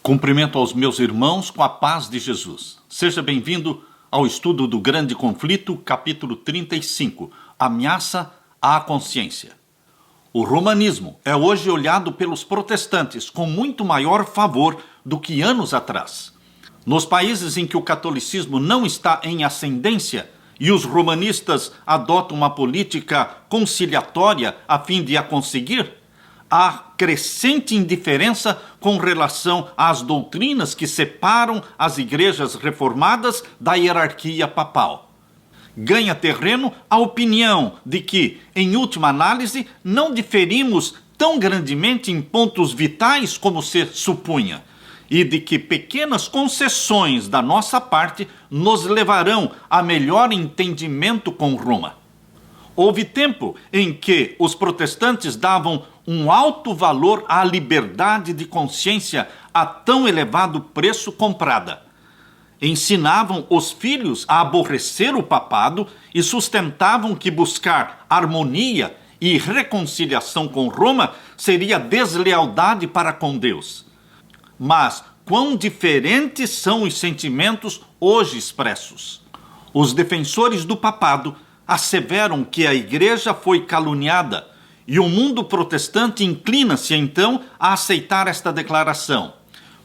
Cumprimento aos meus irmãos com a paz de Jesus. Seja bem-vindo ao estudo do Grande Conflito, capítulo 35, Ameaça à Consciência. O romanismo é hoje olhado pelos protestantes com muito maior favor do que anos atrás. Nos países em que o catolicismo não está em ascendência e os romanistas adotam uma política conciliatória a fim de a conseguir, há crescente indiferença com relação às doutrinas que separam as igrejas reformadas da hierarquia papal. Ganha terreno a opinião de que, em última análise, não diferimos tão grandemente em pontos vitais como se supunha, e de que pequenas concessões da nossa parte nos levarão a melhor entendimento com Roma. Houve tempo em que os protestantes davam um alto valor à liberdade de consciência a tão elevado preço comprada. Ensinavam os filhos a aborrecer o papado e sustentavam que buscar harmonia e reconciliação com Roma seria deslealdade para com Deus. Mas quão diferentes são os sentimentos hoje expressos. Os defensores do papado asseveram que a igreja foi caluniada e o mundo protestante inclina-se então a aceitar esta declaração.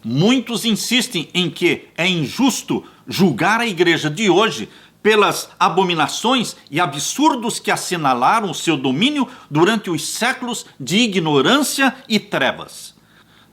Muitos insistem em que é injusto julgar a igreja de hoje pelas abominações e absurdos que assinalaram o seu domínio durante os séculos de ignorância e trevas.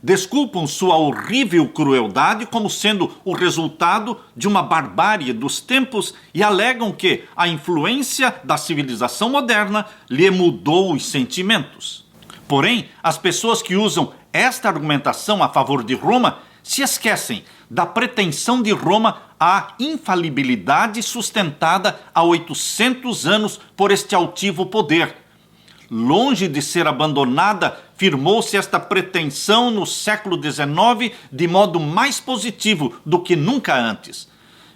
Desculpam sua horrível crueldade como sendo o resultado de uma barbárie dos tempos e alegam que a influência da civilização moderna lhe mudou os sentimentos. Porém, as pessoas que usam esta argumentação a favor de Roma se esquecem da pretensão de Roma à infalibilidade sustentada há 800 anos por este altivo poder. Longe de ser abandonada, firmou-se esta pretensão no século XIX de modo mais positivo do que nunca antes.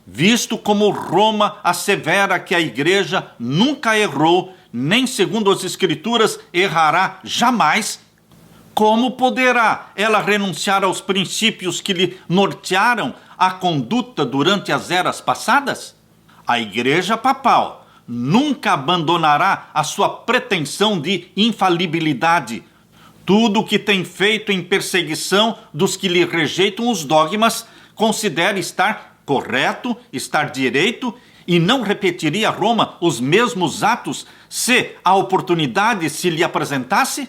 Visto como Roma assevera que a Igreja nunca errou, nem segundo as Escrituras errará jamais, como poderá ela renunciar aos princípios que lhe nortearam a conduta durante as eras passadas? A Igreja Papal nunca abandonará a sua pretensão de infalibilidade. Tudo o que tem feito em perseguição dos que lhe rejeitam os dogmas, considera estar correto, estar direito, e não repetiria a Roma os mesmos atos se a oportunidade se lhe apresentasse?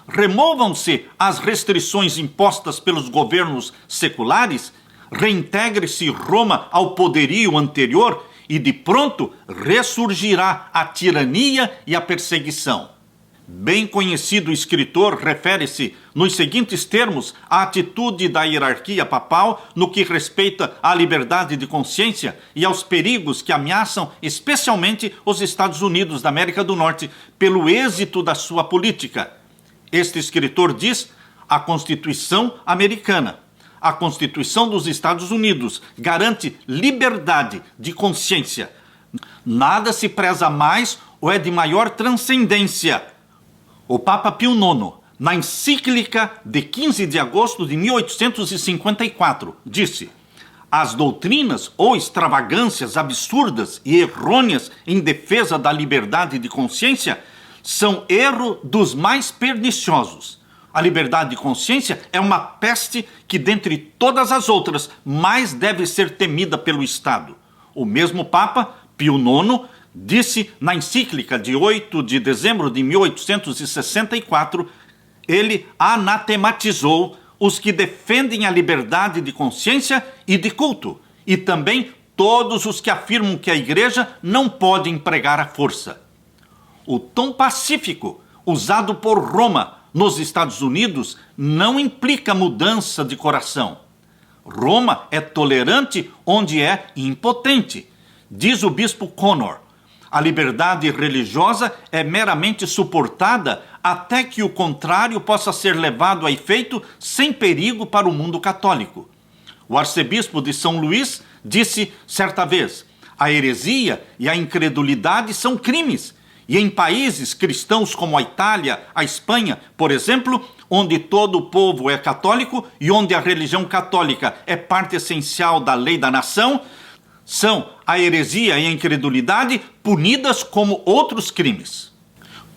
Removam-se as restrições impostas pelos governos seculares, reintegre-se Roma ao poderio anterior e de pronto ressurgirá a tirania e a perseguição. Bem conhecido escritor refere-se nos seguintes termos à atitude da hierarquia papal no que respeita à liberdade de consciência e aos perigos que ameaçam especialmente os Estados Unidos da América do Norte pelo êxito da sua política. Este escritor diz: a Constituição americana, a Constituição dos Estados Unidos garante liberdade de consciência. Nada se preza mais ou é de maior transcendência. O Papa Pio IX, na encíclica de 15 de agosto de 1854, disse: as doutrinas ou extravagâncias absurdas e errôneas em defesa da liberdade de consciência são erro dos mais perniciosos. A liberdade de consciência é uma peste que, dentre todas as outras, mais deve ser temida pelo Estado. O mesmo Papa, Pio IX, disse na encíclica de 8 de dezembro de 1864, ele anatematizou os que defendem a liberdade de consciência e de culto, e também todos os que afirmam que a Igreja não pode empregar a força. O tom pacífico usado por Roma nos Estados Unidos não implica mudança de coração. Roma é tolerante onde é impotente. Diz o bispo Connor: a liberdade religiosa é meramente suportada até que o contrário possa ser levado a efeito sem perigo para o mundo católico. O arcebispo de São Luís disse certa vez: a heresia e a incredulidade são crimes, e em países cristãos como a Itália, a Espanha, por exemplo, onde todo o povo é católico e onde a religião católica é parte essencial da lei da nação, são a heresia e a incredulidade punidas como outros crimes.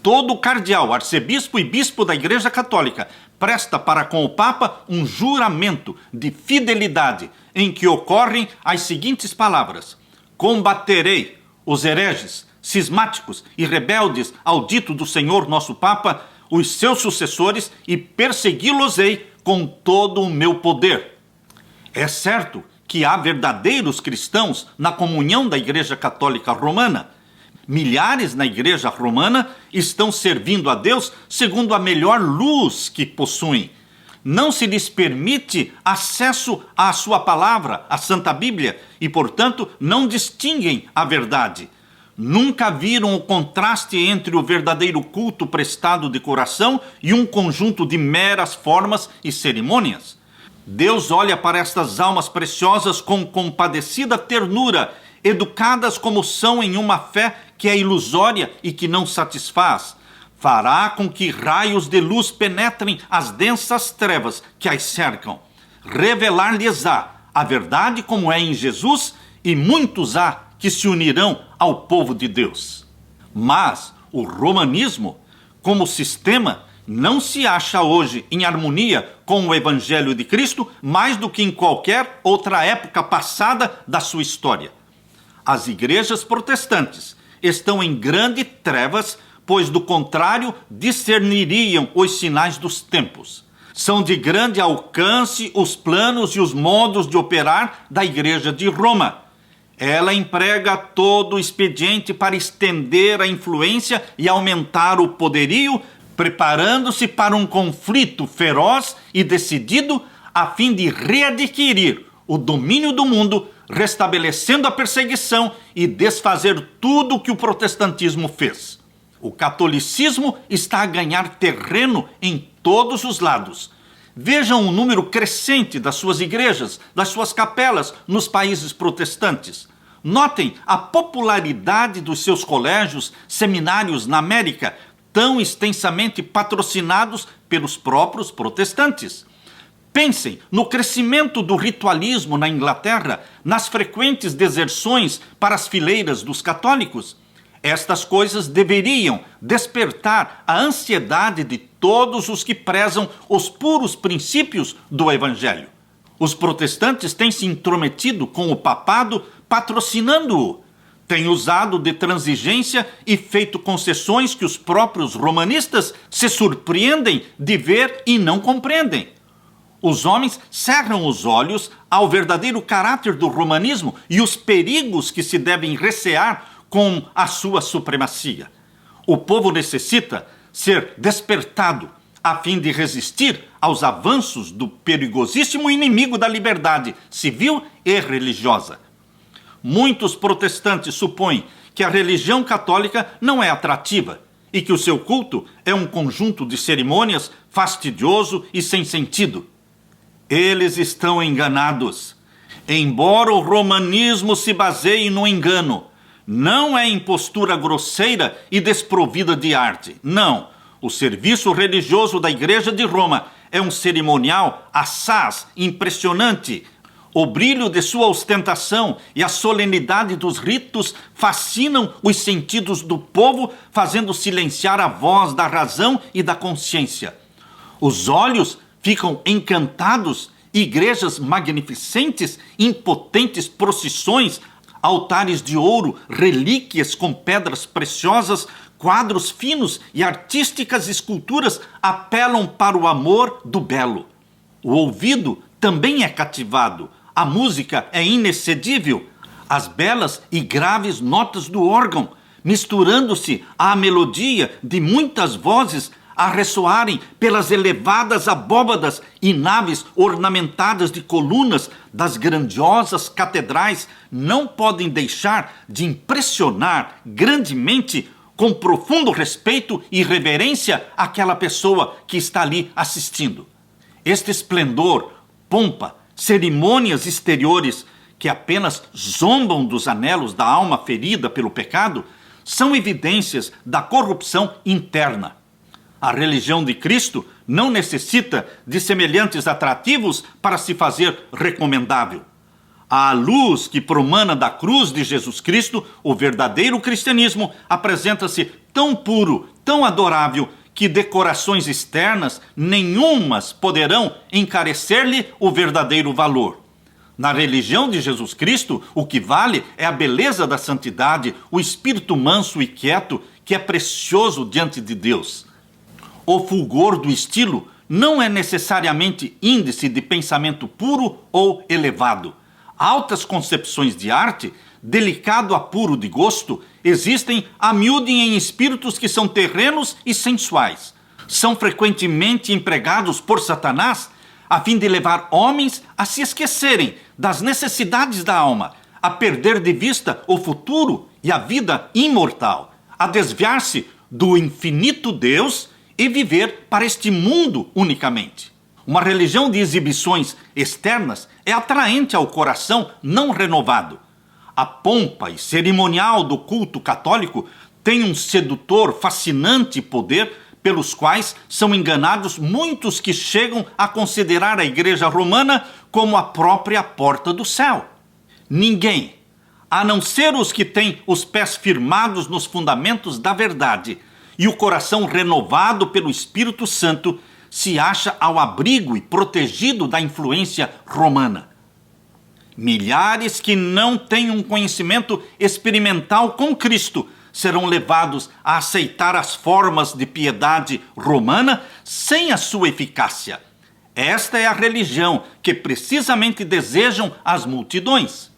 Todo cardeal, arcebispo e bispo da Igreja Católica presta para com o Papa um juramento de fidelidade em que ocorrem as seguintes palavras: combaterei os hereges, cismáticos e rebeldes ao dito do Senhor nosso Papa, os seus sucessores, e persegui-los-ei com todo o meu poder. É certo que há verdadeiros cristãos na comunhão da Igreja Católica Romana. Milhares na Igreja Romana estão servindo a Deus segundo a melhor luz que possuem. Não se lhes permite acesso à sua palavra, à Santa Bíblia, e, portanto, não distinguem a verdade. Nunca viram o contraste entre o verdadeiro culto prestado de coração e um conjunto de meras formas e cerimônias. Deus olha para estas almas preciosas com compadecida ternura, educadas como são em uma fé que é ilusória e que não satisfaz. Fará com que raios de luz penetrem as densas trevas que as cercam. Revelar-lhes-á a verdade como é em Jesus, e muitos há que se unirão ao povo de Deus. Mas o romanismo, como sistema, não se acha hoje em harmonia com o Evangelho de Cristo mais do que em qualquer outra época passada da sua história. As igrejas protestantes estão em grandes trevas, pois do contrário discerniriam os sinais dos tempos. São de grande alcance os planos e os modos de operar da Igreja de Roma. Ela emprega todo o expediente para estender a influência e aumentar o poderio, preparando-se para um conflito feroz e decidido a fim de readquirir o domínio do mundo, restabelecendo a perseguição e desfazer tudo o que o protestantismo fez. O catolicismo está a ganhar terreno em todos os lados. Vejam o número crescente das suas igrejas, das suas capelas nos países protestantes. Notem a popularidade dos seus colégios, seminários na América, tão extensamente patrocinados pelos próprios protestantes. Pensem no crescimento do ritualismo na Inglaterra, nas frequentes deserções para as fileiras dos católicos. Estas coisas deveriam despertar a ansiedade de todos os que prezam os puros princípios do Evangelho. Os protestantes têm se intrometido com o papado, patrocinando-o. Têm usado de transigência e feito concessões que os próprios romanistas se surpreendem de ver e não compreendem. Os homens cerram os olhos ao verdadeiro caráter do romanismo e os perigos que se devem recear com a sua supremacia. O povo necessita ser despertado a fim de resistir aos avanços do perigosíssimo inimigo da liberdade civil e religiosa. Muitos protestantes supõem que a religião católica não é atrativa e que o seu culto é um conjunto de cerimônias fastidioso e sem sentido. Eles estão enganados. Embora o romanismo se baseie no engano, não é impostura grosseira e desprovida de arte. Não. O serviço religioso da Igreja de Roma é um cerimonial assaz, impressionante. O brilho de sua ostentação e a solenidade dos ritos fascinam os sentidos do povo, fazendo silenciar a voz da razão e da consciência. Os olhos ficam encantados, igrejas magnificentes, impotentes procissões, altares de ouro, relíquias com pedras preciosas, quadros finos e artísticas esculturas apelam para o amor do belo. O ouvido também é cativado, a música é inexcedível, as belas e graves notas do órgão, misturando-se à melodia de muitas vozes, a ressoarem pelas elevadas abóbadas e naves ornamentadas de colunas das grandiosas catedrais, não podem deixar de impressionar grandemente, com profundo respeito e reverência, aquela pessoa que está ali assistindo. Este esplendor, pompa, cerimônias exteriores que apenas zombam dos anelos da alma ferida pelo pecado, são evidências da corrupção interna. A religião de Cristo não necessita de semelhantes atrativos para se fazer recomendável. À luz que promana da cruz de Jesus Cristo, o verdadeiro cristianismo apresenta-se tão puro, tão adorável, que decorações externas nenhumas poderão encarecer-lhe o verdadeiro valor. Na religião de Jesus Cristo, o que vale é a beleza da santidade, o espírito manso e quieto, que é precioso diante de Deus. O fulgor do estilo não é necessariamente índice de pensamento puro ou elevado. Altas concepções de arte, delicado apuro de gosto, existem a miúde em espíritos que são terrenos e sensuais. São frequentemente empregados por Satanás a fim de levar homens a se esquecerem das necessidades da alma, a perder de vista o futuro e a vida imortal, a desviar-se do infinito Deus e viver para este mundo unicamente. Uma religião de exibições externas é atraente ao coração não renovado. A pompa e cerimonial do culto católico tem um sedutor, fascinante poder pelos quais são enganados muitos que chegam a considerar a Igreja Romana como a própria porta do céu. Ninguém, a não ser os que têm os pés firmados nos fundamentos da verdade e o coração renovado pelo Espírito Santo, se acha ao abrigo e protegido da influência romana. Milhares que não têm um conhecimento experimental com Cristo serão levados a aceitar as formas de piedade romana sem a sua eficácia. Esta é a religião que precisamente desejam as multidões.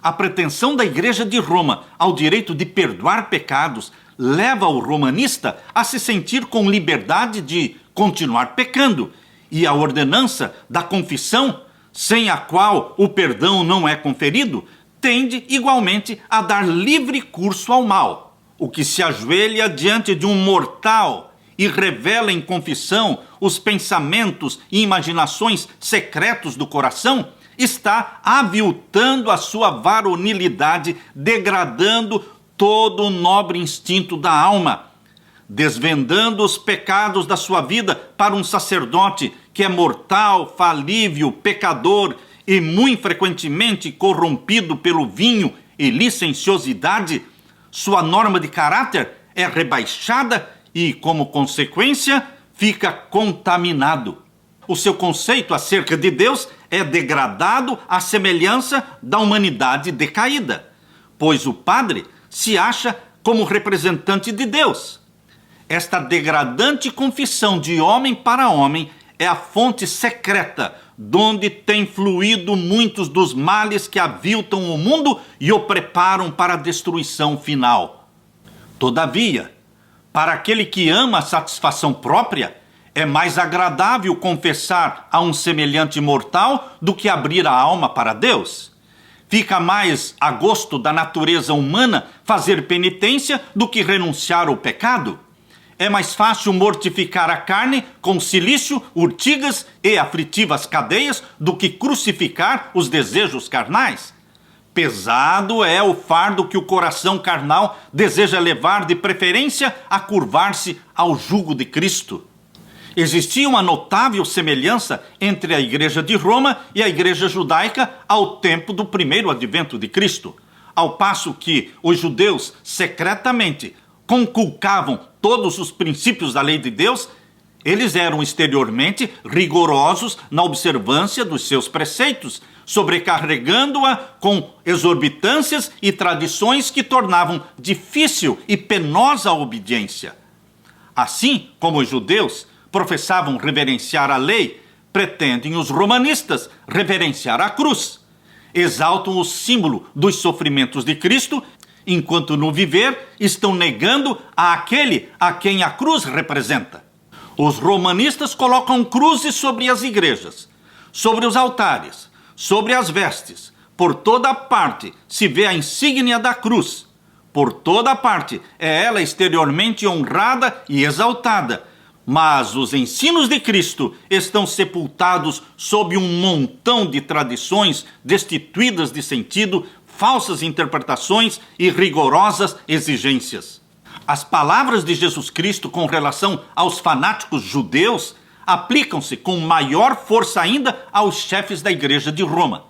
A pretensão da Igreja de Roma ao direito de perdoar pecados leva o romanista a se sentir com liberdade de continuar pecando, e a ordenança da confissão, sem a qual o perdão não é conferido, tende igualmente a dar livre curso ao mal. O que se ajoelha diante de um mortal e revela em confissão os pensamentos e imaginações secretos do coração, está aviltando a sua varonilidade, degradando todo o nobre instinto da alma, desvendando os pecados da sua vida para um sacerdote que é mortal, falível, pecador e muito frequentemente corrompido pelo vinho e licenciosidade. Sua norma de caráter é rebaixada e, como consequência, fica contaminado. O seu conceito acerca de Deus é degradado à semelhança da humanidade decaída, pois o padre se acha como representante de Deus. Esta degradante confissão de homem para homem é a fonte secreta donde tem fluído muitos dos males que aviltam o mundo e o preparam para a destruição final. Todavia, para aquele que ama a satisfação própria, é mais agradável confessar a um semelhante mortal do que abrir a alma para Deus. Fica mais a gosto da natureza humana fazer penitência do que renunciar ao pecado. É mais fácil mortificar a carne com cilício, urtigas e aflitivas cadeias do que crucificar os desejos carnais. Pesado é o fardo que o coração carnal deseja levar, de preferência a curvar-se ao jugo de Cristo. Existia uma notável semelhança entre a Igreja de Roma e a Igreja judaica ao tempo do primeiro advento de Cristo. Ao passo que os judeus secretamente conculcavam todos os princípios da lei de Deus, eles eram exteriormente rigorosos na observância dos seus preceitos, sobrecarregando-a com exorbitâncias e tradições que tornavam difícil e penosa a obediência. Assim como os judeus professavam reverenciar a lei, pretendem os romanistas reverenciar a cruz. Exaltam o símbolo dos sofrimentos de Cristo, enquanto no viver estão negando àquele a quem a cruz representa. Os romanistas colocam cruzes sobre as igrejas, sobre os altares, sobre as vestes. Por toda parte se vê a insígnia da cruz. Por toda parte é ela exteriormente honrada e exaltada. Mas os ensinos de Cristo estão sepultados sob um montão de tradições destituídas de sentido, falsas interpretações e rigorosas exigências. As palavras de Jesus Cristo com relação aos fanáticos judeus aplicam-se com maior força ainda aos chefes da igreja de Roma.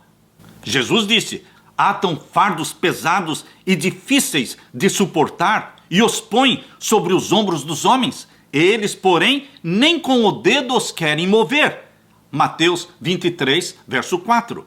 Jesus disse: atam fardos pesados e difíceis de suportar e os põem sobre os ombros dos homens. Eles, porém, nem com o dedo os querem mover. Mateus 23, verso 4.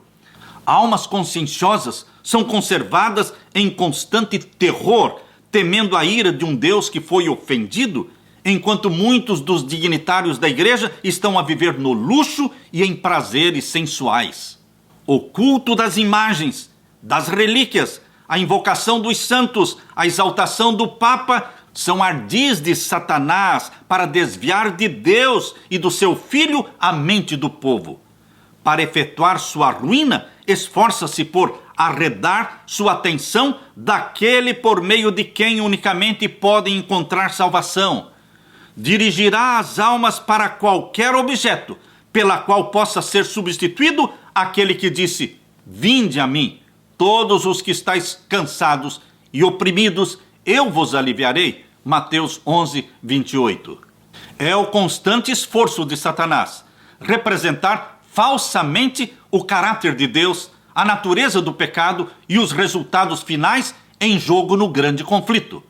Almas conscienciosas são conservadas em constante terror, temendo a ira de um Deus que foi ofendido, enquanto muitos dos dignitários da igreja estão a viver no luxo e em prazeres sensuais. O culto das imagens, das relíquias, a invocação dos santos, a exaltação do Papa são ardis de Satanás para desviar de Deus e do seu Filho a mente do povo. Para efetuar sua ruína, esforça-se por arredar sua atenção daquele por meio de quem unicamente podem encontrar salvação. Dirigirá as almas para qualquer objeto pela qual possa ser substituído aquele que disse: vinde a mim, todos os que estáis cansados e oprimidos, eu vos aliviarei. Mateus 11, 28. É o constante esforço de Satanás representar falsamente o caráter de Deus, a natureza do pecado e os resultados finais em jogo no grande conflito.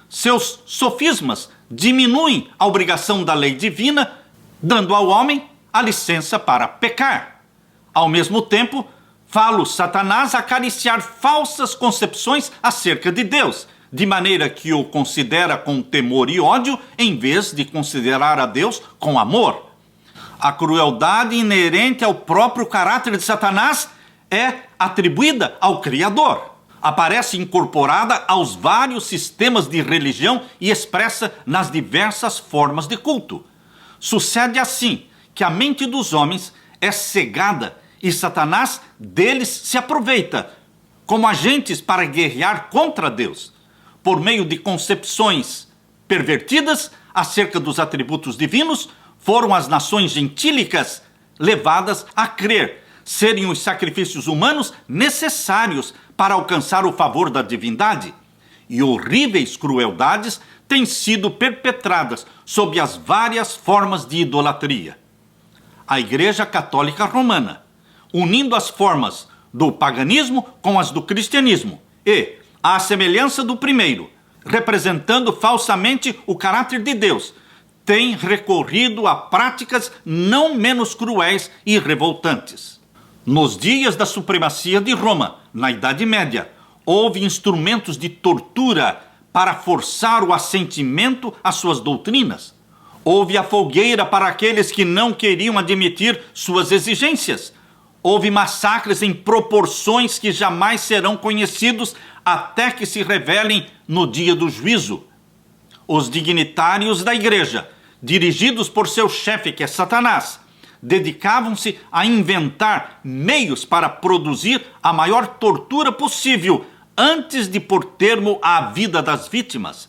Seus sofismas diminuem a obrigação da lei divina, dando ao homem a licença para pecar. Ao mesmo tempo, fala Satanás acariciar falsas concepções acerca de Deus, de maneira que o considera com temor e ódio, em vez de considerar a Deus com amor. A crueldade inerente ao próprio caráter de Satanás é atribuída ao Criador. Aparece incorporada aos vários sistemas de religião e expressa nas diversas formas de culto. Sucede assim que a mente dos homens é cegada e Satanás deles se aproveita como agentes para guerrear contra Deus, por meio de concepções pervertidas acerca dos atributos divinos. Foram as nações gentílicas levadas a crer serem os sacrifícios humanos necessários para alcançar o favor da divindade. E horríveis crueldades têm sido perpetradas sob as várias formas de idolatria. A Igreja Católica Romana, unindo as formas do paganismo com as do cristianismo e, à semelhança do primeiro, representando falsamente o caráter de Deus, tem recorrido a práticas não menos cruéis e revoltantes. Nos dias da supremacia de Roma, na Idade Média, houve instrumentos de tortura para forçar o assentimento às suas doutrinas. Houve a fogueira para aqueles que não queriam admitir suas exigências. Houve massacres em proporções que jamais serão conhecidos até que se revelem no dia do juízo. Os dignitários da igreja, dirigidos por seu chefe, que é Satanás, dedicavam-se a inventar meios para produzir a maior tortura possível antes de pôr termo à vida das vítimas.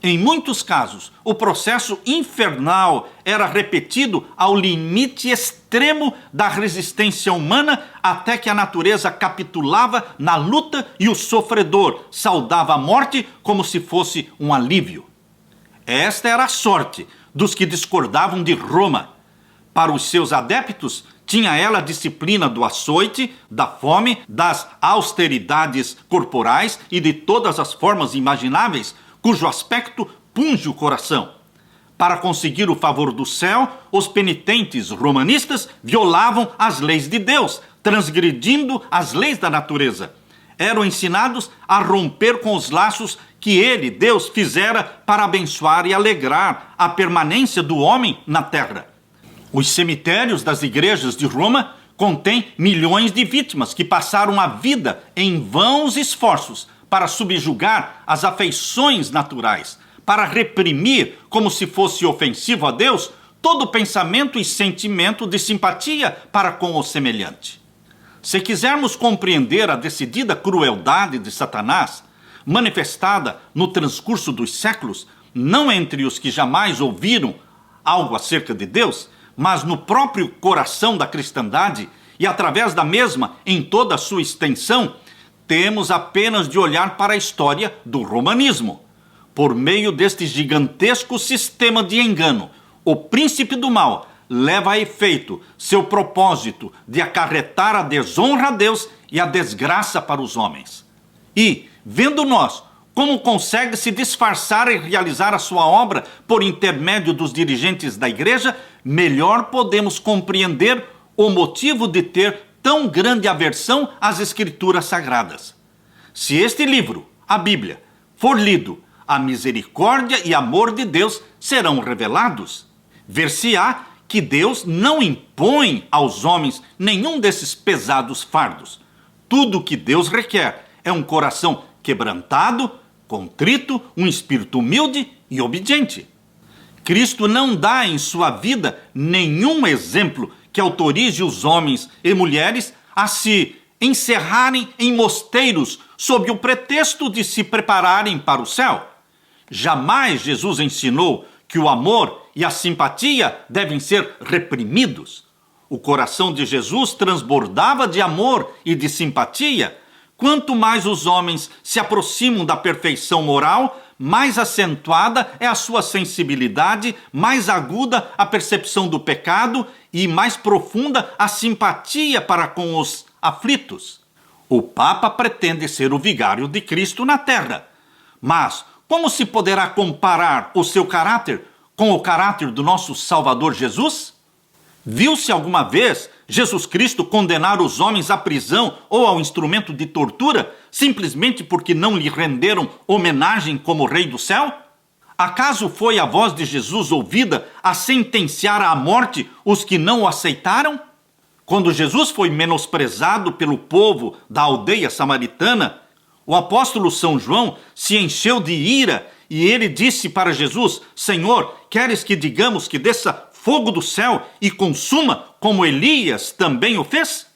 Em muitos casos, o processo infernal era repetido ao limite extremo da resistência humana, até que a natureza capitulava na luta e o sofredor saudava a morte como se fosse um alívio. Esta era a sorte dos que discordavam de Roma. Para os seus adeptos, tinha ela a disciplina do açoite, da fome, das austeridades corporais e de todas as formas imagináveis, cujo aspecto punge o coração. Para conseguir o favor do céu, os penitentes romanistas violavam as leis de Deus, transgredindo as leis da natureza. Eram ensinados a romper com os laços que ele, Deus, fizera para abençoar e alegrar a permanência do homem na terra. Os cemitérios das igrejas de Roma contêm milhões de vítimas que passaram a vida em vãos esforços para subjugar as afeições naturais, para reprimir, como se fosse ofensivo a Deus, todo pensamento e sentimento de simpatia para com o semelhante. Se quisermos compreender a decidida crueldade de Satanás, manifestada no transcurso dos séculos, não entre os que jamais ouviram algo acerca de Deus, mas no próprio coração da cristandade e através da mesma em toda a sua extensão, temos apenas de olhar para a história do romanismo. Por meio deste gigantesco sistema de engano, o príncipe do mal leva a efeito seu propósito de acarretar a desonra a Deus e a desgraça para os homens. E, vendo nós como consegue se disfarçar e realizar a sua obra por intermédio dos dirigentes da igreja, melhor podemos compreender o motivo de ter tão grande aversão às Escrituras Sagradas. Se este livro, a Bíblia, for lido, a misericórdia e amor de Deus serão revelados. Ver-se-á que Deus não impõe aos homens nenhum desses pesados fardos. Tudo o que Deus requer é um coração quebrantado, contrito, um espírito humilde e obediente. Cristo não dá em sua vida nenhum exemplo que autorize os homens e mulheres a se encerrarem em mosteiros sob o pretexto de se prepararem para o céu. Jamais Jesus ensinou que o amor e a simpatia devem ser reprimidos. O coração de Jesus transbordava de amor e de simpatia. Quanto mais os homens se aproximam da perfeição moral, mais acentuada é a sua sensibilidade, mais aguda a percepção do pecado e mais profunda a simpatia para com os aflitos. O Papa pretende ser o vigário de Cristo na terra. Mas como se poderá comparar o seu caráter com o caráter do nosso Salvador Jesus? Viu-se alguma vez Jesus Cristo condenar os homens à prisão ou ao instrumento de tortura simplesmente porque não lhe renderam homenagem como Rei do céu? Acaso foi a voz de Jesus ouvida a sentenciar à morte os que não o aceitaram? Quando Jesus foi menosprezado pelo povo da aldeia samaritana, o apóstolo São João se encheu de ira e ele disse para Jesus: Senhor, queres que digamos que desça fogo do céu e consuma como Elias também o fez?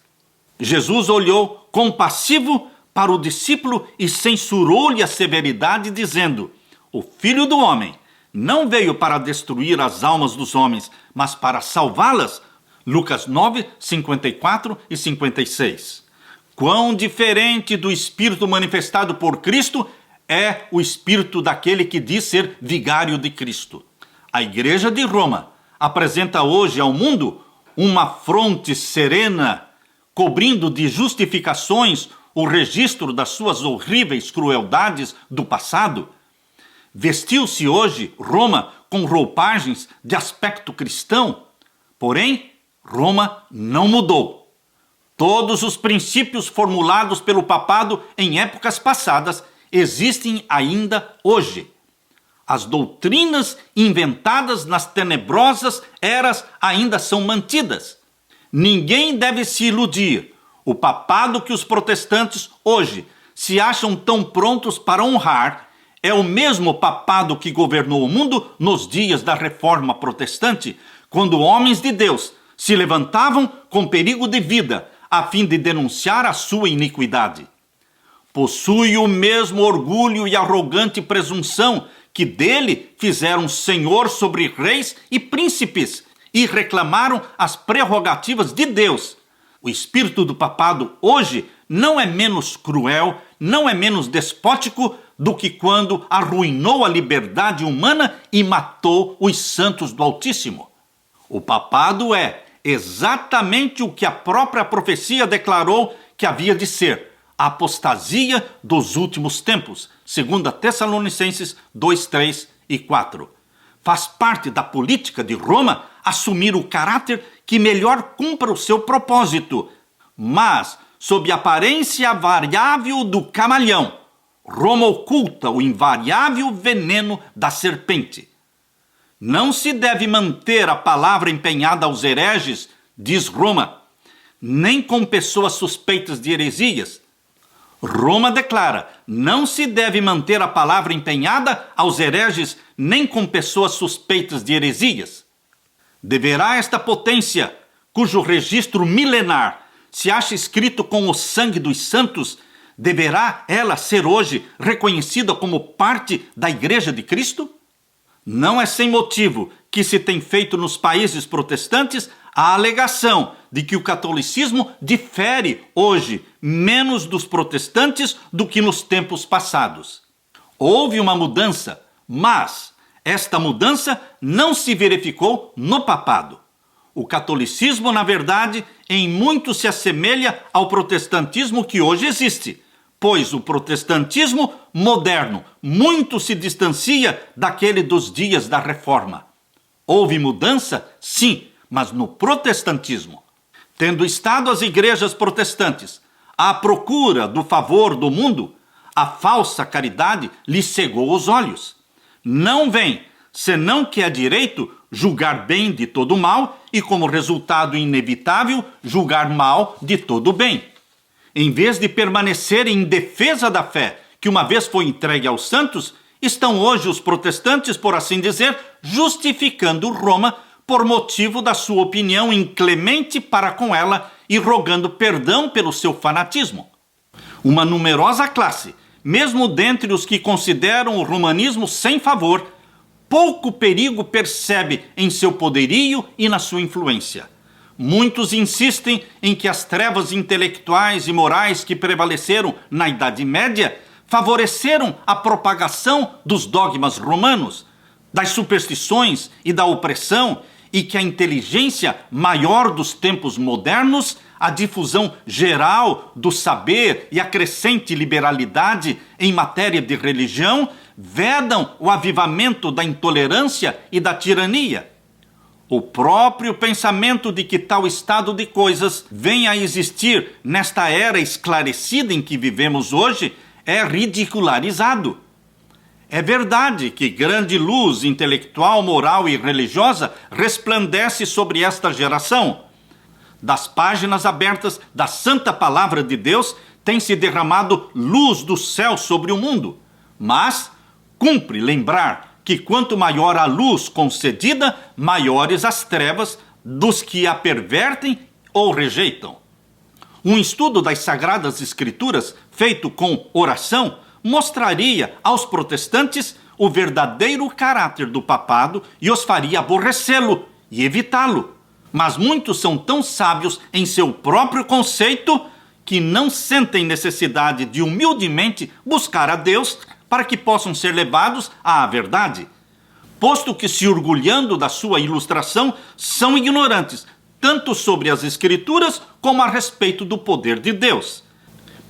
Jesus olhou compassivo para o discípulo e censurou-lhe a severidade, dizendo: o Filho do Homem não veio para destruir as almas dos homens, mas para salvá-las. Lucas 9, 54 e 56. Quão diferente do Espírito manifestado por Cristo é o Espírito daquele que diz ser vigário de Cristo. A Igreja de Roma apresenta hoje ao mundo uma fronte serena, cobrindo de justificações o registro das suas horríveis crueldades do passado. Vestiu-se hoje Roma com roupagens de aspecto cristão, porém Roma não mudou. Todos os princípios formulados pelo papado em épocas passadas existem ainda hoje. As doutrinas inventadas nas tenebrosas eras ainda são mantidas. Ninguém deve se iludir. O papado que os protestantes hoje se acham tão prontos para honrar é o mesmo papado que governou o mundo nos dias da Reforma Protestante, quando homens de Deus se levantavam com perigo de vida a fim de denunciar a sua iniquidade. Possui o mesmo orgulho e arrogante presunção que dele fizeram senhor sobre reis e príncipes e reclamaram as prerrogativas de Deus. O espírito do papado hoje não é menos cruel, não é menos despótico do que quando arruinou a liberdade humana e matou os santos do Altíssimo. O papado é exatamente o que a própria profecia declarou que havia de ser: a apostasia dos últimos tempos, 2 Tessalonicenses 2, 3 e 4. Faz parte da política de Roma assumir o caráter que melhor cumpra o seu propósito, mas, sob a aparência variável do camaleão, Roma oculta o invariável veneno da serpente. Não se deve manter a palavra empenhada aos hereges, diz Roma, nem com pessoas suspeitas de heresias. Roma declara: não se deve manter a palavra empenhada aos hereges, nem com pessoas suspeitas de heresias. Deverá esta potência, cujo registro milenar se acha escrito com o sangue dos santos, deverá ela ser hoje reconhecida como parte da Igreja de Cristo? Não é sem motivo que se tem feito nos países protestantes a alegação de que o catolicismo difere hoje menos dos protestantes do que nos tempos passados. Houve uma mudança, mas esta mudança não se verificou no papado. O catolicismo, na verdade, em muito se assemelha ao protestantismo que hoje existe, pois o protestantismo moderno muito se distancia daquele dos dias da Reforma. Houve mudança? Sim, mas no protestantismo. Tendo estado as igrejas protestantes à procura do favor do mundo, a falsa caridade lhe cegou os olhos. Não vem, senão que é direito julgar bem de todo mal e, como resultado inevitável, julgar mal de todo bem. Em vez de permanecer em defesa da fé que uma vez foi entregue aos santos, estão hoje os protestantes, por assim dizer, justificando Roma por motivo da sua opinião inclemente para com ela e rogando perdão pelo seu fanatismo. Uma numerosa classe, mesmo dentre os que consideram o romanismo sem favor, pouco perigo percebe em seu poderio e na sua influência. Muitos insistem em que as trevas intelectuais e morais que prevaleceram na Idade Média favoreceram a propagação dos dogmas romanos, das superstições e da opressão, e que a inteligência maior dos tempos modernos, a difusão geral do saber e a crescente liberalidade em matéria de religião vedam o avivamento da intolerância e da tirania. O próprio pensamento de que tal estado de coisas venha a existir nesta era esclarecida em que vivemos hoje é ridicularizado. É verdade que grande luz intelectual, moral e religiosa resplandece sobre esta geração. Das páginas abertas da Santa Palavra de Deus tem se derramado luz do céu sobre o mundo. Mas cumpre lembrar que quanto maior a luz concedida, maiores as trevas dos que a pervertem ou rejeitam. Um estudo das Sagradas Escrituras, feito com oração, mostraria aos protestantes o verdadeiro caráter do papado e os faria aborrecê-lo e evitá-lo. Mas muitos são tão sábios em seu próprio conceito que não sentem necessidade de humildemente buscar a Deus para que possam ser levados à verdade, posto que, se orgulhando da sua ilustração, são ignorantes tanto sobre as Escrituras como a respeito do poder de Deus.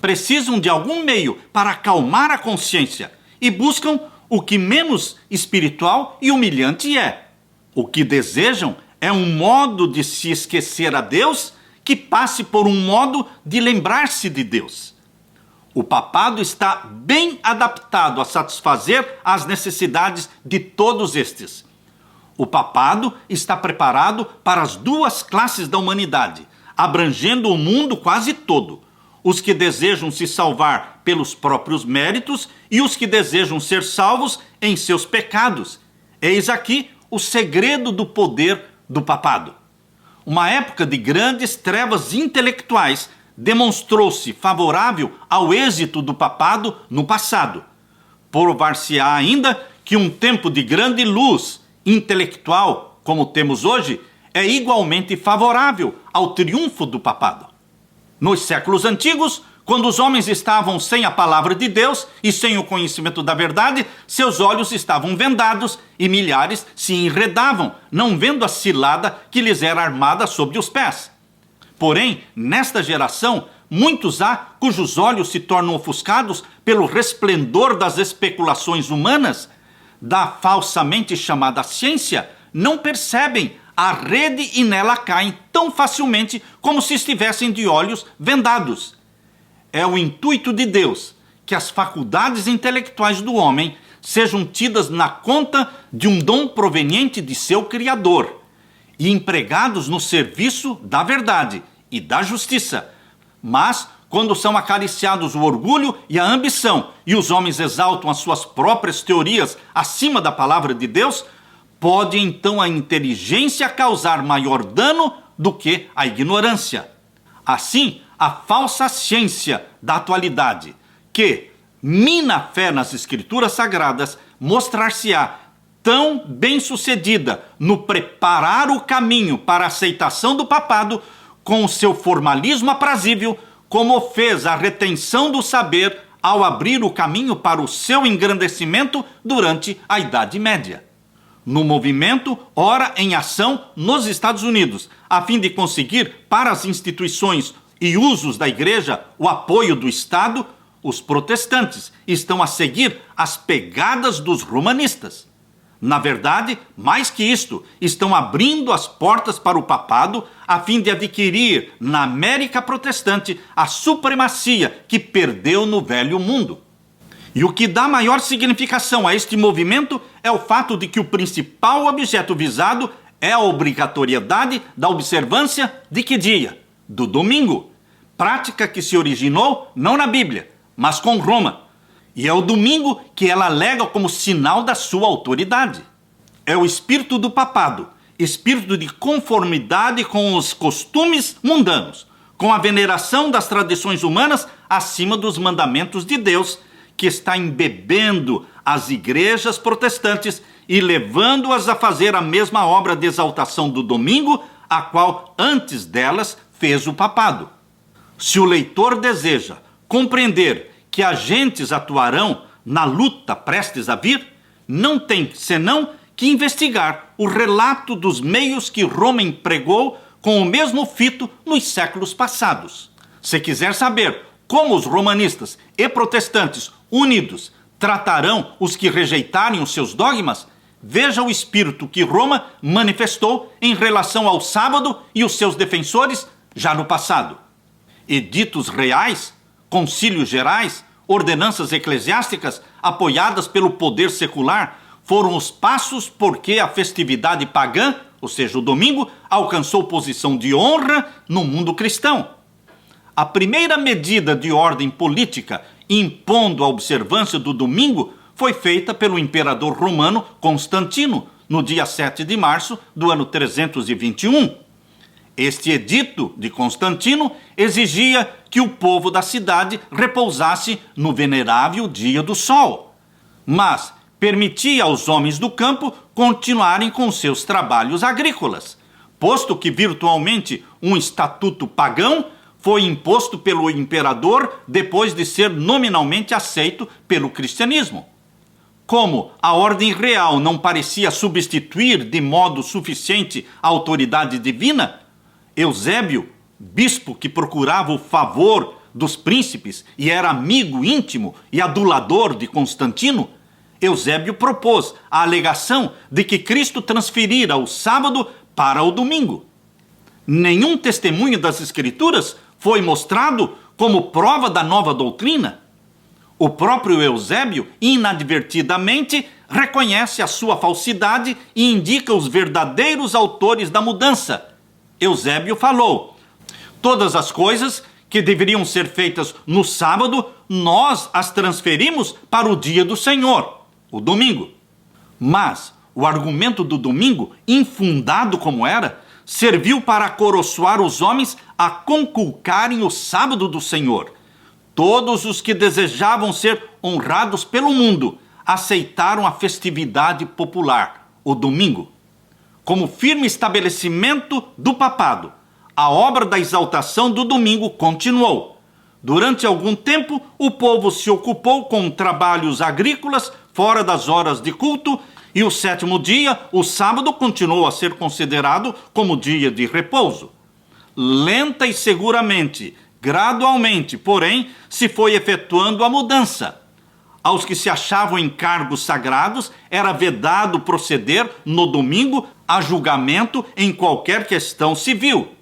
Precisam de algum meio para acalmar a consciência e buscam o que menos espiritual e humilhante é. O que desejam é um modo de se esquecer a Deus que passe por um modo de lembrar-se de Deus. O papado está bem adaptado a satisfazer as necessidades de todos estes. O papado está preparado para as duas classes da humanidade, abrangendo o mundo quase todo. Os que desejam se salvar pelos próprios méritos e os que desejam ser salvos em seus pecados. Eis aqui o segredo do poder do papado. Uma época de grandes trevas intelectuais demonstrou-se favorável ao êxito do papado no passado. Provar-se-á ainda que um tempo de grande luz intelectual, como temos hoje, é igualmente favorável ao triunfo do papado. Nos séculos antigos, quando os homens estavam sem a palavra de Deus e sem o conhecimento da verdade, seus olhos estavam vendados e milhares se enredavam, não vendo a cilada que lhes era armada sobre os pés. Porém, nesta geração, muitos há cujos olhos se tornam ofuscados pelo resplendor das especulações humanas, da falsamente chamada ciência, não percebem a rede e nela caem tão facilmente como se estivessem de olhos vendados. É o intuito de Deus que as faculdades intelectuais do homem sejam tidas na conta de um dom proveniente de seu Criador e empregados no serviço da verdade e da justiça. Mas, quando são acariciados o orgulho e a ambição e os homens exaltam as suas próprias teorias acima da palavra de Deus, pode então a inteligência causar maior dano do que a ignorância. Assim, a falsa ciência da atualidade, que mina a fé nas Escrituras Sagradas, mostrar-se-á tão bem-sucedida no preparar o caminho para a aceitação do papado com o seu formalismo aprazível, como fez a retenção do saber ao abrir o caminho para o seu engrandecimento durante a Idade Média. no movimento, ora em ação nos Estados Unidos, a fim de conseguir para as instituições e usos da igreja o apoio do Estado, os protestantes estão a seguir as pegadas dos romanistas. Na verdade, mais que isto, estão abrindo as portas para o papado a fim de adquirir na América protestante a supremacia que perdeu no Velho Mundo. E o que dá maior significação a este movimento é o fato de que o principal objeto visado é a obrigatoriedade da observância de que dia? Do domingo. Prática que se originou não na Bíblia, mas com Roma. E é o domingo que ela alega como sinal da sua autoridade. É o espírito do papado, espírito de conformidade com os costumes mundanos, com a veneração das tradições humanas acima dos mandamentos de Deus, que está embebendo as igrejas protestantes e levando-as a fazer a mesma obra de exaltação do domingo, a qual antes delas fez o papado. Se o leitor deseja compreender que agentes atuarão na luta prestes a vir, não tem senão que investigar o relato dos meios que Roma empregou com o mesmo fito nos séculos passados. Se quiser saber como os romanistas e protestantes unidos tratarão os que rejeitarem os seus dogmas, veja o espírito que Roma manifestou em relação ao sábado e os seus defensores já no passado. Editos reais, concílios gerais, ordenanças eclesiásticas apoiadas pelo poder secular foram os passos por que a festividade pagã, ou seja, o domingo, alcançou posição de honra no mundo cristão. A primeira medida de ordem política impondo a observância do domingo foi feita pelo imperador romano Constantino, no dia 7 de março do ano 321. Este edito de Constantino exigia que o povo da cidade repousasse no venerável dia do sol, mas permitia aos homens do campo continuarem com seus trabalhos agrícolas, posto que virtualmente um estatuto pagão foi imposto pelo imperador depois de ser nominalmente aceito pelo cristianismo. Como a ordem real não parecia substituir de modo suficiente a autoridade divina, Eusébio, bispo que procurava o favor dos príncipes e era amigo íntimo e adulador de Constantino, Eusébio propôs a alegação de que Cristo transferira o sábado para o domingo. Nenhum testemunho das Escrituras foi mostrado como prova da nova doutrina. O próprio Eusébio, inadvertidamente, reconhece a sua falsidade e indica os verdadeiros autores da mudança. Eusébio falou: todas as coisas que deveriam ser feitas no sábado, nós as transferimos para o dia do Senhor, o domingo. Mas o argumento do domingo, infundado como era, serviu para coroçoar os homens a conculcarem o sábado do Senhor. Todos os que desejavam ser honrados pelo mundo aceitaram a festividade popular, o domingo. Como firme estabelecimento do papado, a obra da exaltação do domingo continuou. Durante algum tempo, o povo se ocupou com trabalhos agrícolas fora das horas de culto, e o sétimo dia, o sábado, continuou a ser considerado como dia de repouso. Lenta e seguramente, gradualmente, porém, se foi efetuando a mudança. Aos que se achavam em cargos sagrados, era vedado proceder no domingo a julgamento em qualquer questão civil.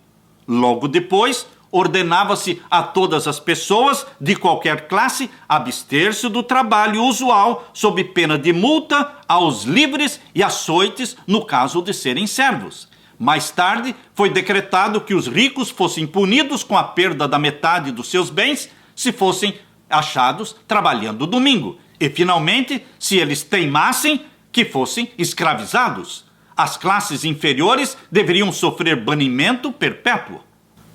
Logo depois, ordenava-se a todas as pessoas de qualquer classe abster-se do trabalho usual sob pena de multa aos livres e açoites no caso de serem servos. Mais tarde, foi decretado que os ricos fossem punidos com a perda da metade dos seus bens se fossem achados trabalhando domingo. E, finalmente, se eles teimassem, que fossem escravizados. As classes inferiores deveriam sofrer banimento perpétuo.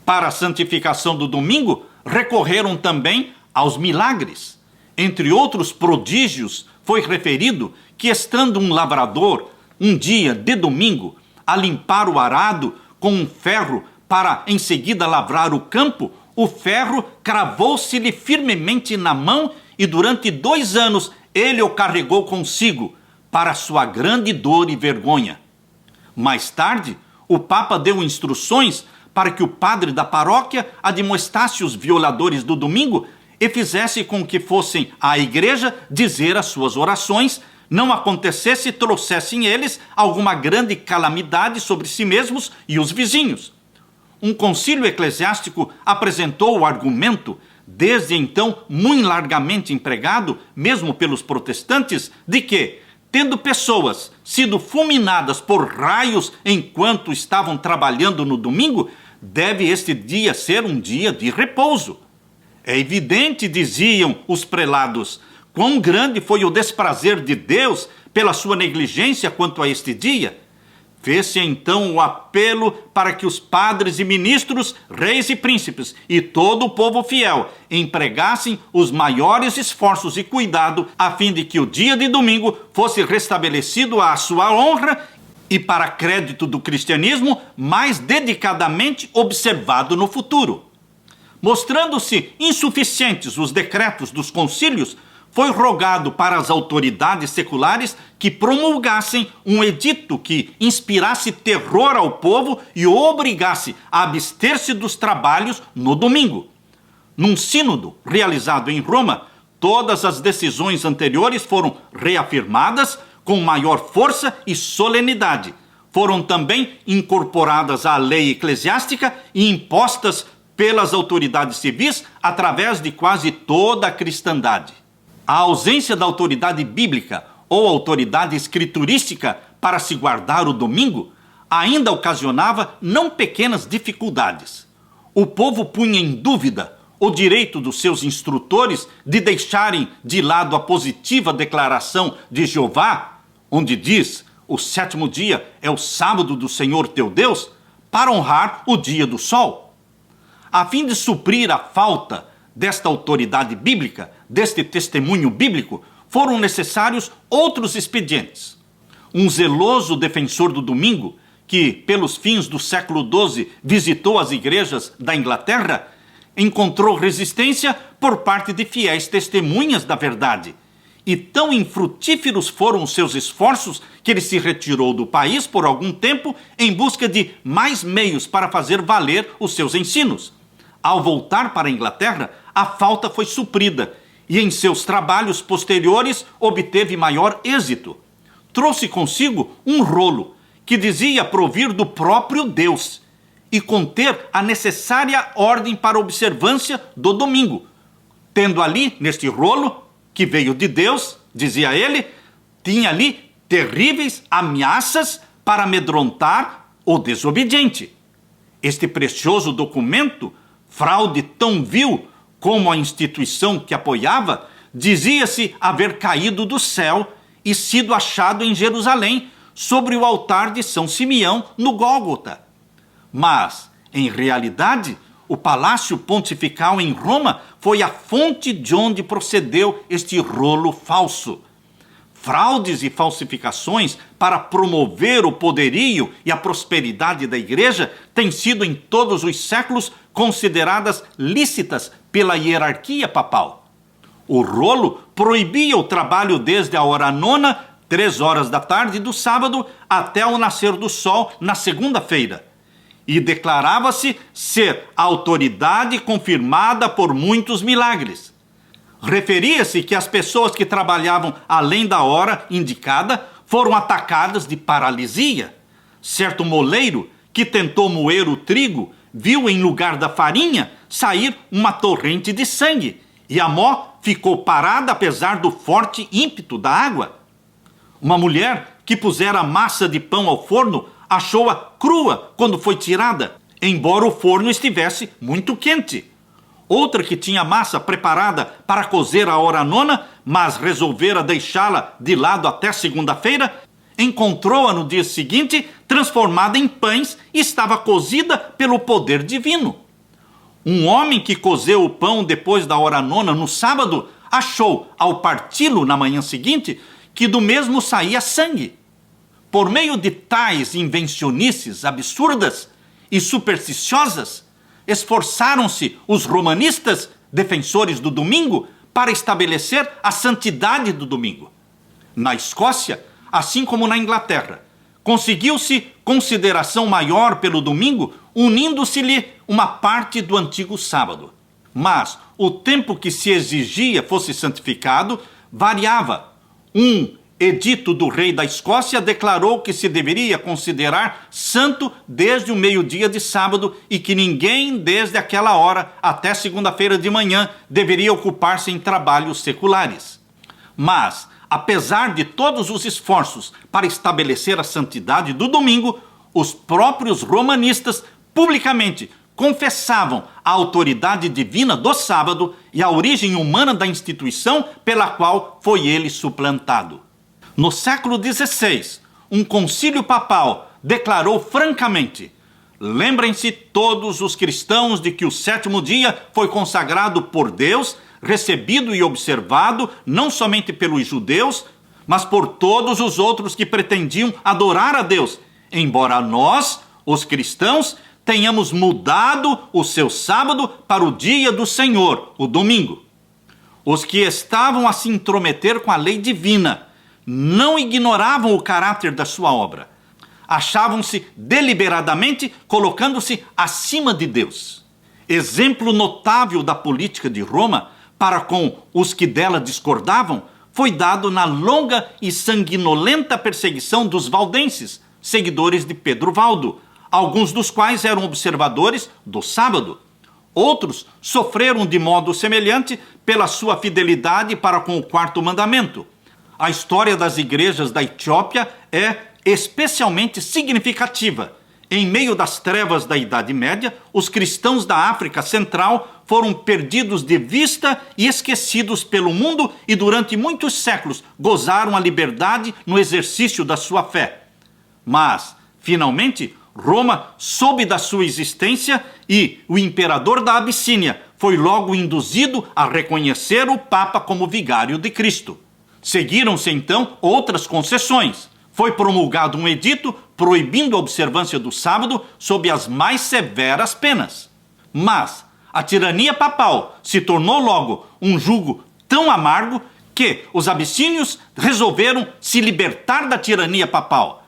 Para a santificação do domingo, recorreram também aos milagres. Entre outros prodígios, foi referido que, estando um lavrador, um dia de domingo, a limpar o arado com um ferro para em seguida lavrar o campo, o ferro cravou-se-lhe firmemente na mão e durante 2 anos ele o carregou consigo, para sua grande dor e vergonha. Mais tarde, o Papa deu instruções para que o padre da paróquia admoestasse os violadores do domingo e fizesse com que fossem à igreja dizer as suas orações, não acontecesse e trouxessem eles alguma grande calamidade sobre si mesmos e os vizinhos. Um concílio eclesiástico apresentou o argumento, desde então muito largamente empregado, mesmo pelos protestantes, de que, tendo pessoas sido fulminadas por raios enquanto estavam trabalhando no domingo, deve este dia ser um dia de repouso. É evidente, diziam os prelados, quão grande foi o desprazer de Deus pela sua negligência quanto a este dia. Fez-se então o apelo para que os padres e ministros, reis e príncipes e todo o povo fiel empregassem os maiores esforços e cuidado a fim de que o dia de domingo fosse restabelecido à sua honra e para crédito do cristianismo mais dedicadamente observado no futuro. Mostrando-se insuficientes os decretos dos concílios, foi rogado para as autoridades seculares que promulgassem um edito que inspirasse terror ao povo e o obrigasse a abster-se dos trabalhos no domingo. Num sínodo realizado em Roma, todas as decisões anteriores foram reafirmadas com maior força e solenidade. Foram também incorporadas à lei eclesiástica e impostas pelas autoridades civis através de quase toda a cristandade. A ausência da autoridade bíblica ou autoridade escriturística para se guardar o domingo ainda ocasionava não pequenas dificuldades. O povo punha em dúvida o direito dos seus instrutores de deixarem de lado a positiva declaração de Jeová, onde diz: o sétimo dia é o sábado do Senhor teu Deus, para honrar o dia do sol. A fim de suprir a falta desta autoridade bíblica, deste testemunho bíblico, foram necessários outros expedientes. Um zeloso defensor do domingo, que pelos fins do século XII visitou as igrejas da Inglaterra, encontrou resistência por parte de fiéis testemunhas da verdade. E tão infrutíferos foram os seus esforços que ele se retirou do país por algum tempo em busca de mais meios para fazer valer os seus ensinos. Ao voltar para a Inglaterra, a falta foi suprida e em seus trabalhos posteriores obteve maior êxito. Trouxe consigo um rolo que dizia provir do próprio Deus e conter a necessária ordem para a observância do domingo. Tendo ali, neste rolo, que veio de Deus, dizia ele, tinha ali terríveis ameaças para amedrontar o desobediente. Este precioso documento, fraude tão vil como a instituição que apoiava, dizia-se haver caído do céu e sido achado em Jerusalém, sobre o altar de São Simeão, no Gólgota. Mas, em realidade, o Palácio Pontifical em Roma foi a fonte de onde procedeu este rolo falso. Fraudes e falsificações para promover o poderio e a prosperidade da Igreja têm sido em todos os séculos consideradas lícitas pela hierarquia papal. O rolo proibia o trabalho desde a hora nona, 3 horas da tarde do sábado, até o nascer do sol na segunda-feira. E declarava-se ser a autoridade confirmada por muitos milagres. Referia-se que as pessoas que trabalhavam além da hora indicada foram atacadas de paralisia. Certo moleiro que tentou moer o trigo viu em lugar da farinha sair uma torrente de sangue e a mó ficou parada apesar do forte ímpeto da água. Uma mulher que pusera massa de pão ao forno achou-a crua quando foi tirada, embora o forno estivesse muito quente. Outra que tinha massa preparada para cozer a hora nona, mas resolvera deixá-la de lado até segunda-feira, encontrou-a no dia seguinte transformada em pães e estava cozida pelo poder divino. Um homem que cozeu o pão depois da hora nona no sábado, achou, ao parti-lo na manhã seguinte, que do mesmo saía sangue. Por meio de tais invencionices absurdas e supersticiosas, esforçaram-se os romanistas, defensores do domingo, para estabelecer a santidade do domingo. Na Escócia, assim como na Inglaterra. Conseguiu-se consideração maior pelo domingo, unindo-se-lhe uma parte do antigo sábado. Mas o tempo que se exigia fosse santificado variava. Um edito do rei da Escócia declarou que se deveria considerar santo desde o meio-dia de sábado e que ninguém, desde aquela hora até segunda-feira de manhã, deveria ocupar-se em trabalhos seculares. Mas, apesar de todos os esforços para estabelecer a santidade do domingo, os próprios romanistas publicamente confessavam a autoridade divina do sábado e a origem humana da instituição pela qual foi ele suplantado. No século XVI, um concílio papal declarou francamente: lembrem-se todos os cristãos de que o sétimo dia foi consagrado por Deus, recebido e observado não somente pelos judeus, mas por todos os outros que pretendiam adorar a Deus, embora nós, os cristãos, tenhamos mudado o seu sábado para o dia do Senhor, o domingo. Os que estavam a se intrometer com a lei divina não ignoravam o caráter da sua obra. Achavam-se deliberadamente colocando-se acima de Deus. Exemplo notável da política de Roma para com os que dela discordavam foi dado na longa e sanguinolenta perseguição dos valdenses, seguidores de Pedro Valdo, alguns dos quais eram observadores do sábado. Outros sofreram de modo semelhante pela sua fidelidade para com o quarto mandamento. A história das igrejas da Etiópia é especialmente significativa. Em meio das trevas da Idade Média, os cristãos da África Central foram perdidos de vista e esquecidos pelo mundo e durante muitos séculos gozaram a liberdade no exercício da sua fé. Mas, finalmente, Roma soube da sua existência e o imperador da Abissínia foi logo induzido a reconhecer o Papa como vigário de Cristo. Seguiram-se então outras concessões. Foi promulgado um edito proibindo a observância do sábado sob as mais severas penas. Mas a tirania papal se tornou logo um jugo tão amargo que os abissínios resolveram se libertar da tirania papal.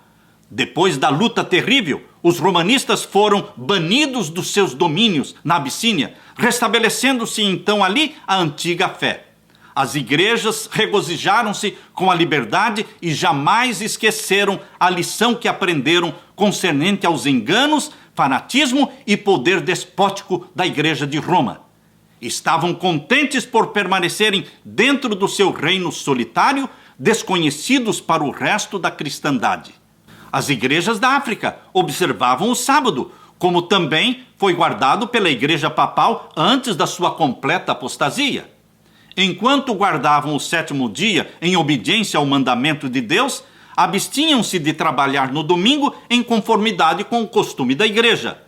Depois da luta terrível, os romanistas foram banidos dos seus domínios na Abissínia, restabelecendo-se então ali a antiga fé. As igrejas regozijaram-se com a liberdade e jamais esqueceram a lição que aprenderam concernente aos enganos, fanatismo e poder despótico da Igreja de Roma. Estavam contentes por permanecerem dentro do seu reino solitário, desconhecidos para o resto da cristandade. As igrejas da África observavam o sábado, como também foi guardado pela Igreja Papal antes da sua completa apostasia. Enquanto guardavam o sétimo dia em obediência ao mandamento de Deus, abstinham-se de trabalhar no domingo em conformidade com o costume da igreja.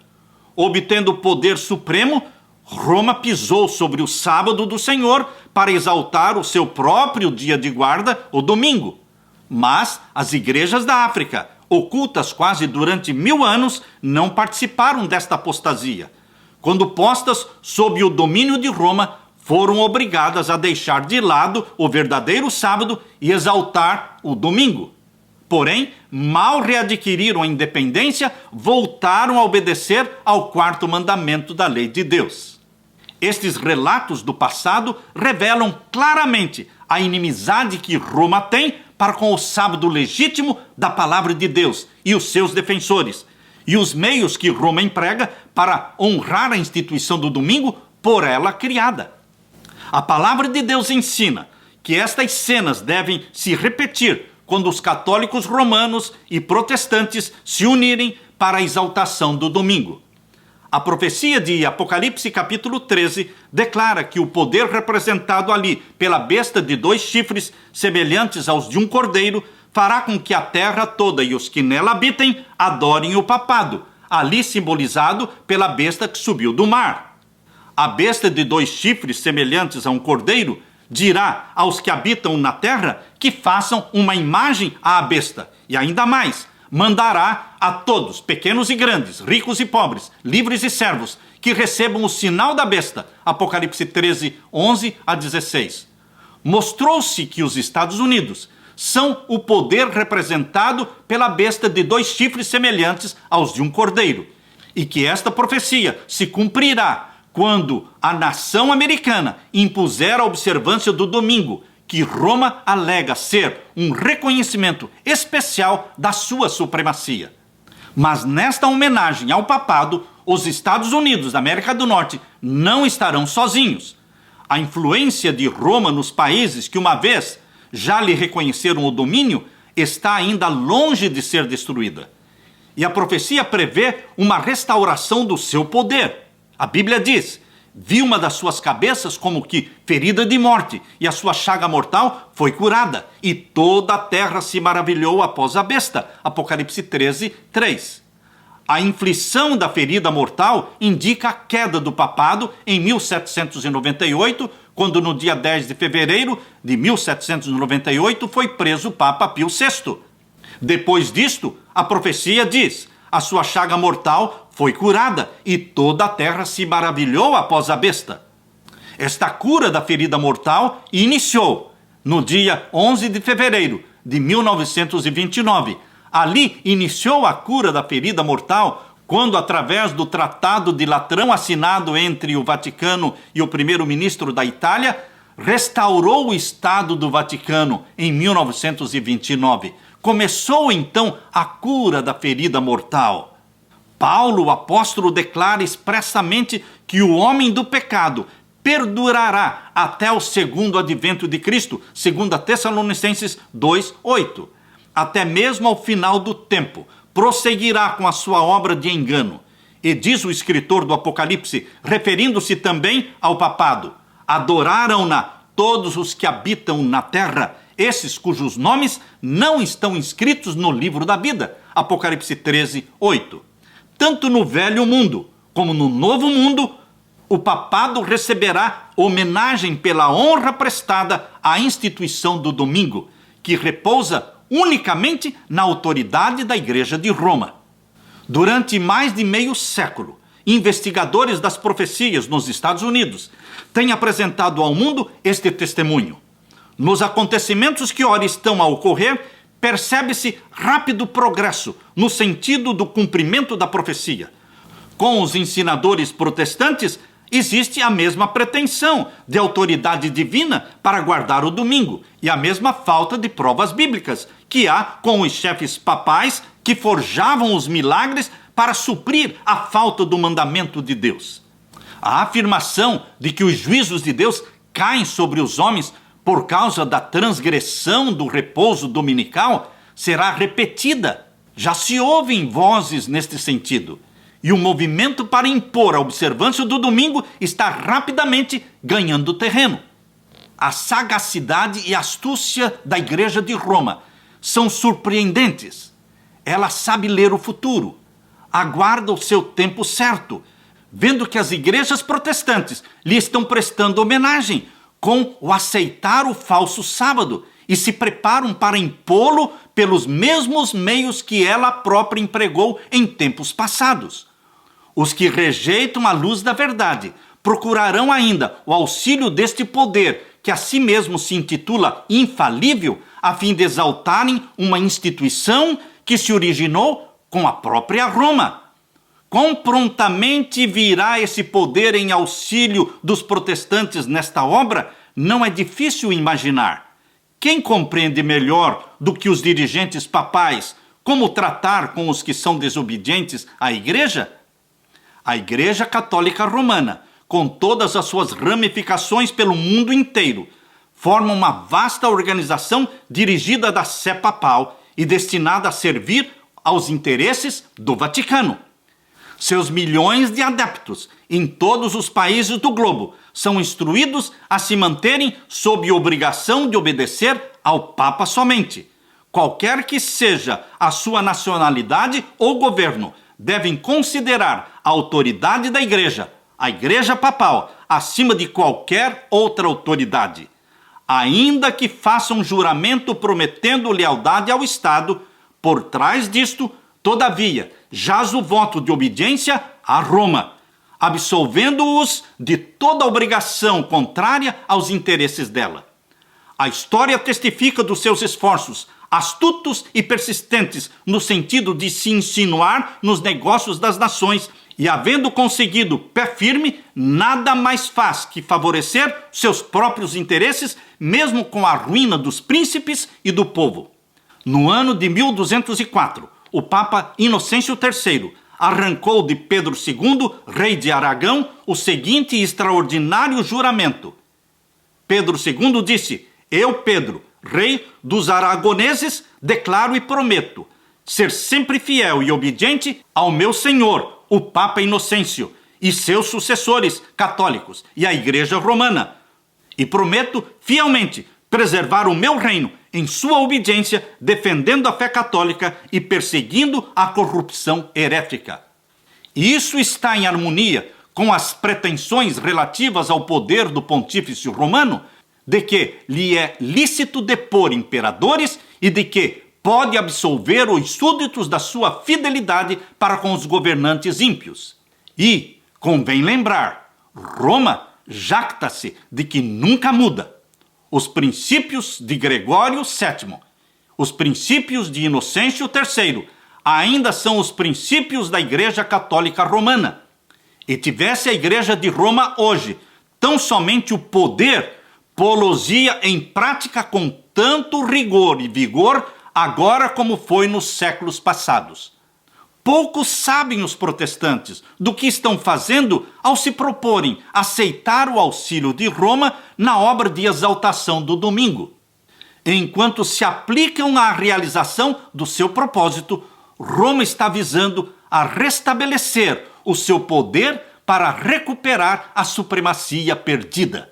Obtendo o poder supremo, Roma pisou sobre o sábado do Senhor para exaltar o seu próprio dia de guarda, o domingo. Mas as igrejas da África, ocultas quase durante 1000 anos, não participaram desta apostasia. Quando postas sob o domínio de Roma, foram obrigadas a deixar de lado o verdadeiro sábado e exaltar o domingo. Porém, mal readquiriram a independência, voltaram a obedecer ao quarto mandamento da lei de Deus. Estes relatos do passado revelam claramente a inimizade que Roma tem para com o sábado legítimo da palavra de Deus e os seus defensores, e os meios que Roma emprega para honrar a instituição do domingo por ela criada. A palavra de Deus ensina que estas cenas devem se repetir quando os católicos romanos e protestantes se unirem para a exaltação do domingo. A profecia de Apocalipse capítulo 13 declara que o poder representado ali pela besta de 2 chifres, semelhantes aos de um cordeiro, fará com que a terra toda e os que nela habitem adorem o papado, ali simbolizado pela besta que subiu do mar. A besta de 2 chifres, semelhantes a um cordeiro, dirá aos que habitam na terra que façam uma imagem à besta, e ainda mais, mandará a todos, pequenos e grandes, ricos e pobres, livres e servos, que recebam o sinal da besta. Apocalipse 13, 11 a 16. Mostrou-se que os Estados Unidos são o poder representado pela besta de 2 chifres semelhantes aos de um cordeiro, e que esta profecia se cumprirá quando a nação americana impuser a observância do domingo, que Roma alega ser um reconhecimento especial da sua supremacia. Mas nesta homenagem ao papado, os Estados Unidos da América do Norte não estarão sozinhos. A influência de Roma nos países que uma vez já lhe reconheceram o domínio está ainda longe de ser destruída. E a profecia prevê uma restauração do seu poder. A Bíblia diz: vi uma das suas cabeças como que ferida de morte, e a sua chaga mortal foi curada, e toda a terra se maravilhou após a besta. Apocalipse 13, 3. A inflição da ferida mortal indica a queda do papado em 1798, quando no dia 10 de fevereiro de 1798 foi preso o Papa Pio VI. Depois disto, a profecia diz: a sua chaga mortal foi curada e toda a terra se maravilhou após a besta. Esta cura da ferida mortal iniciou no dia 11 de fevereiro de 1929. Ali iniciou a cura da ferida mortal quando, através do Tratado de Latrão assinado entre o Vaticano e o primeiro-ministro da Itália, restaurou o Estado do Vaticano em 1929. Começou então a cura da ferida mortal. Paulo, o apóstolo, declara expressamente que o homem do pecado perdurará até o segundo advento de Cristo, 2 Tessalonicenses 2:8. Até mesmo ao final do tempo, prosseguirá com a sua obra de engano. E diz o escritor do Apocalipse, referindo-se também ao papado: adoraram-na todos os que habitam na terra, esses cujos nomes não estão inscritos no livro da vida. Apocalipse 13:8. Tanto no velho mundo como no novo mundo, o papado receberá homenagem pela honra prestada à instituição do domingo, que repousa unicamente na autoridade da Igreja de Roma. Durante mais de meio século, investigadores das profecias nos Estados Unidos têm apresentado ao mundo este testemunho. Nos acontecimentos que ora estão a ocorrer, percebe-se rápido progresso no sentido do cumprimento da profecia. Com os ensinadores protestantes, existe a mesma pretensão de autoridade divina para guardar o domingo e a mesma falta de provas bíblicas que há com os chefes papais que forjavam os milagres para suprir a falta do mandamento de Deus. A afirmação de que os juízos de Deus caem sobre os homens por causa da transgressão do repouso dominical será repetida. Já se ouvem vozes neste sentido. E o movimento para impor a observância do domingo está rapidamente ganhando terreno. A sagacidade e astúcia da Igreja de Roma são surpreendentes. Ela sabe ler o futuro, aguarda o seu tempo certo, vendo que as igrejas protestantes lhe estão prestando homenagem com o aceitar o falso sábado e se preparam para impô-lo pelos mesmos meios que ela própria empregou em tempos passados. Os que rejeitam a luz da verdade procurarão ainda o auxílio deste poder que a si mesmo se intitula infalível, a fim de exaltarem uma instituição que se originou com a própria Roma. Quão prontamente virá esse poder em auxílio dos protestantes nesta obra, não é difícil imaginar. Quem compreende melhor do que os dirigentes papais como tratar com os que são desobedientes à Igreja? A Igreja Católica Romana, com todas as suas ramificações pelo mundo inteiro, forma uma vasta organização dirigida da Sé Papal e destinada a servir aos interesses do Vaticano. Seus milhões de adeptos em todos os países do globo são instruídos a se manterem sob obrigação de obedecer ao Papa somente. Qualquer que seja a sua nacionalidade ou governo, devem considerar a autoridade da Igreja, a Igreja Papal, acima de qualquer outra autoridade. Ainda que façam juramento prometendo lealdade ao Estado, por trás disto, todavia, jaz o voto de obediência a Roma, absolvendo-os de toda obrigação contrária aos interesses dela. A história testifica dos seus esforços, astutos e persistentes, no sentido de se insinuar nos negócios das nações, e havendo conseguido pé firme, nada mais faz que favorecer seus próprios interesses, mesmo com a ruína dos príncipes e do povo. No ano de 1204, o Papa Inocêncio III arrancou de Pedro II, rei de Aragão, o seguinte extraordinário juramento. Pedro II disse: eu, Pedro, rei dos aragoneses, declaro e prometo ser sempre fiel e obediente ao meu senhor, o Papa Inocêncio, e seus sucessores católicos, e a Igreja Romana. E prometo fielmente preservar o meu reino em sua obediência, defendendo a fé católica e perseguindo a corrupção herética. Isso está em harmonia com as pretensões relativas ao poder do pontífice romano, de que lhe é lícito depor imperadores e de que pode absolver os súditos da sua fidelidade para com os governantes ímpios. E, convém lembrar, Roma jacta-se de que nunca muda. Os princípios de Gregório VII, os princípios de Inocêncio III, ainda são os princípios da Igreja Católica Romana. E tivesse a Igreja de Roma hoje tão somente o poder, pô-los-ia em prática com tanto rigor e vigor, agora como foi nos séculos passados. Poucos sabem os protestantes do que estão fazendo ao se proporem aceitar o auxílio de Roma na obra de exaltação do domingo. Enquanto se aplicam à realização do seu propósito, Roma está visando a restabelecer o seu poder para recuperar a supremacia perdida.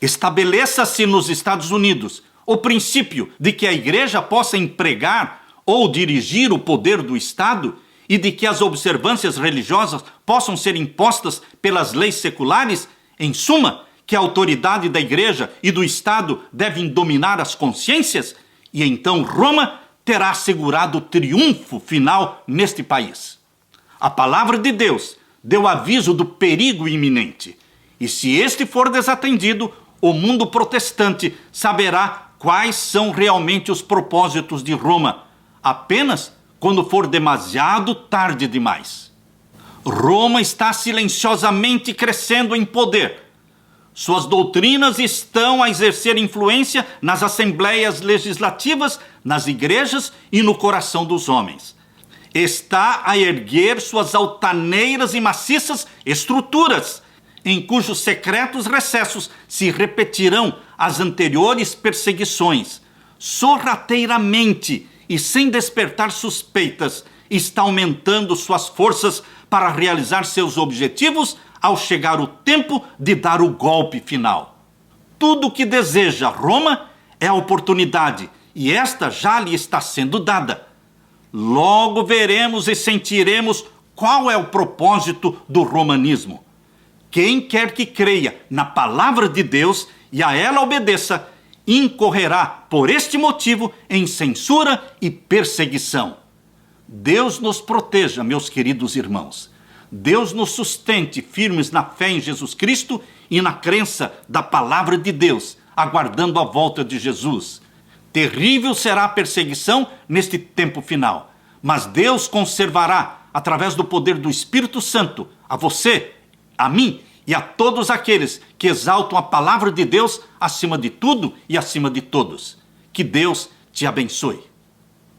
Estabeleça-se nos Estados Unidos o princípio de que a Igreja possa empregar ou dirigir o poder do Estado e de que as observâncias religiosas possam ser impostas pelas leis seculares, em suma, que a autoridade da Igreja e do Estado devem dominar as consciências, e então Roma terá assegurado o triunfo final neste país. A palavra de Deus deu aviso do perigo iminente, e se este for desatendido, o mundo protestante saberá quais são realmente os propósitos de Roma, apenas quando for demasiado tarde demais. Roma está silenciosamente crescendo em poder. Suas doutrinas estão a exercer influência nas assembleias legislativas, nas igrejas e no coração dos homens. Está a erguer suas altaneiras e maciças estruturas, em cujos secretos recessos se repetirão as anteriores perseguições. Sorrateiramente e sem despertar suspeitas, está aumentando suas forças para realizar seus objetivos ao chegar o tempo de dar o golpe final. Tudo o que deseja Roma é a oportunidade, e esta já lhe está sendo dada. Logo veremos e sentiremos qual é o propósito do romanismo. Quem quer que creia na palavra de Deus e a ela obedeça, incorrerá por este motivo em censura e perseguição. Deus nos proteja, meus queridos irmãos. Deus nos sustente firmes na fé em Jesus Cristo e na crença da palavra de Deus, aguardando a volta de Jesus. Terrível será a perseguição neste tempo final, mas Deus conservará, através do poder do Espírito Santo, a você, a mim e a todos aqueles que exaltam a palavra de Deus acima de tudo e acima de todos. Que Deus te abençoe.